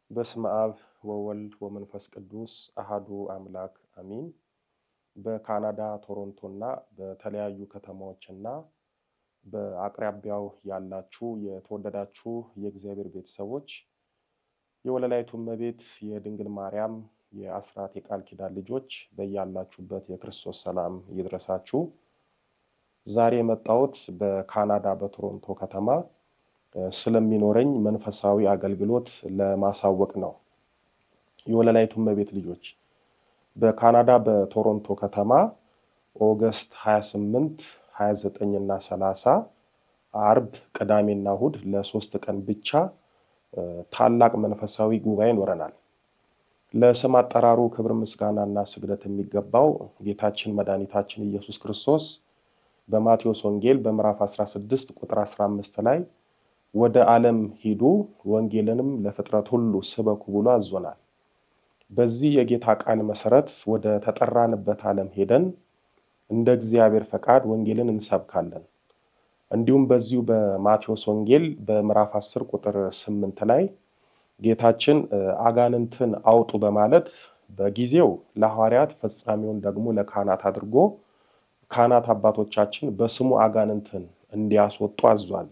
በስመ አብ ወወልድ ወመንፈስ ቅዱስ አሃዱ አምላክ አሚን። በካናዳ ቶሮንቶና በተለያዩ ከተማዎችና በአቅራቢያው ያላችሁ የተወደዳችሁ የእግዚአብሔር ቤተሰቦች የወለላይቱ እመቤት የድንግል ማርያም የአስራት የቃል ኪዳን ልጆች በያላችሁበት የክርስቶስ ሰላም ይድረሳችሁ። ዛሬ የመጣሁት በካናዳ በቶሮንቶ ከተማ ስለሚኖረኝ መንፈሳዊ አገልግሎት ለማሳወቅ ነው። የወለላይቱ እመቤት ልጆች በካናዳ በቶሮንቶ ከተማ ኦገስት 28፣ 29 እና 30 አርብ፣ ቅዳሜና እሁድ ለሶስት ቀን ብቻ ታላቅ መንፈሳዊ ጉባኤ ይኖረናል። ለስም አጠራሩ ክብር ምስጋናና ስግደት የሚገባው ጌታችን መድኃኒታችን ኢየሱስ ክርስቶስ በማቴዎስ ወንጌል በምዕራፍ 16 ቁጥር 15 ላይ ወደ ዓለም ሂዱ ወንጌልንም ለፍጥረት ሁሉ ስበኩ ብሎ አዞናል። በዚህ የጌታ ቃል መሰረት ወደ ተጠራንበት ዓለም ሄደን እንደ እግዚአብሔር ፈቃድ ወንጌልን እንሰብካለን። እንዲሁም በዚሁ በማቴዎስ ወንጌል በምዕራፍ 10 ቁጥር 8 ላይ ጌታችን አጋንንትን አውጡ በማለት በጊዜው ለሐዋርያት ፍጻሜውን ደግሞ ለካህናት አድርጎ ካህናት አባቶቻችን በስሙ አጋንንትን እንዲያስወጡ አዟል።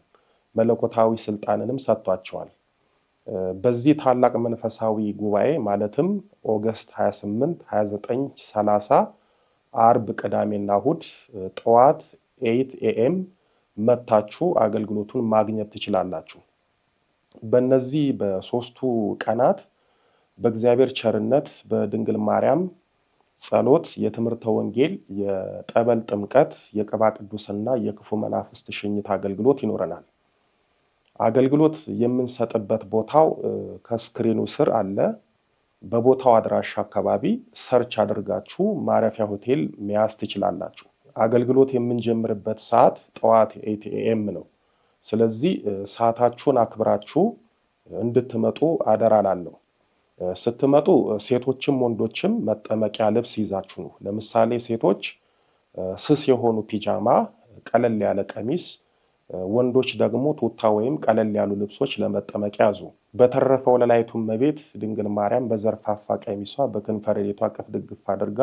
መለኮታዊ ስልጣንንም ሰጥቷቸዋል። በዚህ ታላቅ መንፈሳዊ ጉባኤ ማለትም ኦገስት 28፣ 29፣ 30 አርብ፣ ቅዳሜና እሁድ ጠዋት 8 AM መታችሁ አገልግሎቱን ማግኘት ትችላላችሁ። በእነዚህ በሶስቱ ቀናት በእግዚአብሔር ቸርነት በድንግል ማርያም ጸሎት፣ የትምህርተ ወንጌል፣ የጠበል ጥምቀት፣ የቅባ ቅዱስና የክፉ መናፍስት ሽኝት አገልግሎት ይኖረናል። አገልግሎት የምንሰጥበት ቦታው ከስክሪኑ ስር አለ። በቦታው አድራሻ አካባቢ ሰርች አድርጋችሁ ማረፊያ ሆቴል መያዝ ትችላላችሁ። አገልግሎት የምንጀምርበት ሰዓት ጠዋት 8 AM ነው። ስለዚህ ሰዓታችሁን አክብራችሁ እንድትመጡ አደራ እላለሁ። ስትመጡ ሴቶችም ወንዶችም መጠመቂያ ልብስ ይዛችሁ ነው። ለምሳሌ ሴቶች ስስ የሆኑ ፒጃማ፣ ቀለል ያለ ቀሚስ፣ ወንዶች ደግሞ ቱታ ወይም ቀለል ያሉ ልብሶች ለመጠመቂያ ያዙ። በተረፈ ወለላይቱ እመቤት ድንግል ማርያም በዘርፋፋ ቀሚሷ በክንፈ ረድኤቷ እቅፍ ድግፍ አድርጋ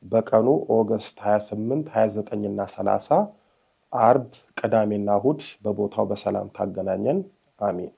በቀኑ ኦገስት 28፣ 29 እና 30 አርብ፣ ቅዳሜና እሁድ በቦታው በሰላም ታገናኘን። አሜን።